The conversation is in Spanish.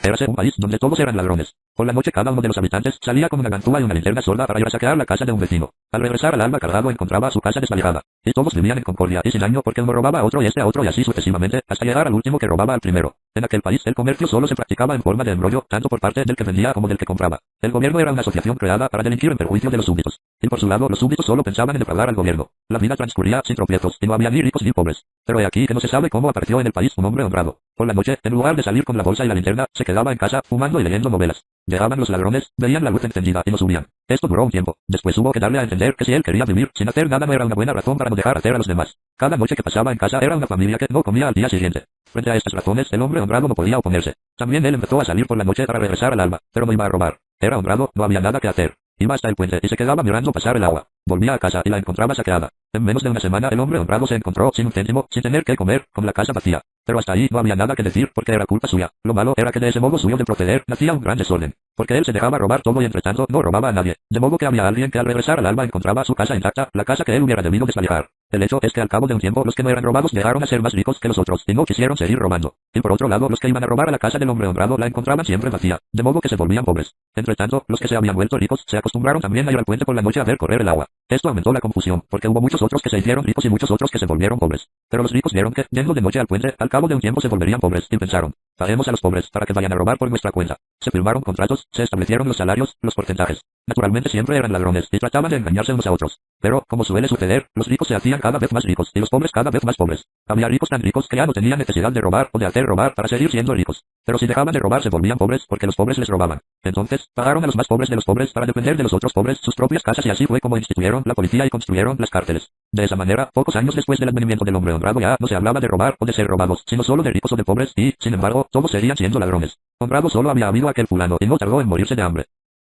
Érase un país donde todos eran ladrones. Por la noche cada uno de los habitantes salía con una ganzúa y una linterna sorda para ir a saquear la casa de un vecino. Al regresar al alba cargado encontraba su casa desvalijada. Y todos vivían en concordia y sin daño porque uno robaba a otro y este a otro y así sucesivamente, hasta llegar al último que robaba al primero. En aquel país el comercio solo se practicaba en forma de embrollo, tanto por parte del que vendía como del que compraba. El gobierno era una asociación creada para delinquir en perjuicio de los súbditos. Y por su lado los súbditos solo pensaban en defraudar al gobierno. La vida transcurría sin tropiezos y no había ni ricos ni pobres. Pero he aquí que no se sabe cómo apareció en el país un hombre honrado. Por la noche, en lugar de salir con la bolsa y la linterna, se quedaba en casa, fumando y leyendo novelas. Llegaban los ladrones, veían la luz encendida y no subían. Esto duró un tiempo. Después hubo que darle a entender que si él quería vivir sin hacer nada no era una buena razón para no dejar hacer a los demás. Cada noche que pasaba en casa era una familia que no comía al día siguiente. Frente a estas razones, el hombre honrado no podía oponerse. También él empezó a salir por la noche para regresar al alba, pero no iba a robar. Era honrado, no había nada que hacer. Iba hasta el puente y se quedaba mirando pasar el agua. Volvía a casa y la encontraba saqueada. En menos de una semana el hombre honrado se encontró sin un céntimo, sin tener que comer, con la casa vacía. Pero hasta ahí no había nada que decir porque era culpa suya. Lo malo era que de ese modo suyo de proceder nacía un gran desorden. Porque él se dejaba robar todo y entre tanto no robaba a nadie. De modo que había alguien que al regresar al alba encontraba su casa intacta, la casa que él hubiera debido desvalijar. El hecho es que al cabo de un tiempo los que no eran robados llegaron a ser más ricos que los otros y no quisieron seguir robando. Y por otro lado los que iban a robar a la casa del hombre honrado la encontraban siempre vacía, de modo que se volvían pobres. Entre tanto, los que se habían vuelto ricos se acostumbraron también a ir al puente por la noche a ver correr el agua. Esto aumentó la confusión, porque hubo muchos otros que se hicieron ricos y muchos otros que se volvieron pobres. Pero los ricos vieron que, yendo de noche al puente, al cabo de un tiempo se volverían pobres, y pensaron, paguemos a los pobres para que vayan a robar por nuestra cuenta. Se firmaron contratos, se establecieron los salarios, los porcentajes. Naturalmente siempre eran ladrones y trataban de engañarse unos a otros. Pero, como suele suceder, los ricos se hacían cada vez más ricos y los pobres cada vez más pobres. Había ricos tan ricos que ya no tenían necesidad de robar o de hacer robar para seguir siendo ricos. Pero si dejaban de robar se volvían pobres porque los pobres les robaban. Entonces, pagaron a los más pobres de los pobres para depender de los otros pobres sus propias casas y así fue como instituyeron la policía y construyeron las cárceles. De esa manera, pocos años después del advenimiento del hombre honrado ya no se hablaba de robar o de ser robados, sino solo de ricos o de pobres y, sin embargo, todos seguían siendo ladrones. Honrado solo había habido aquel fulano y no tardó en morirse de hambre.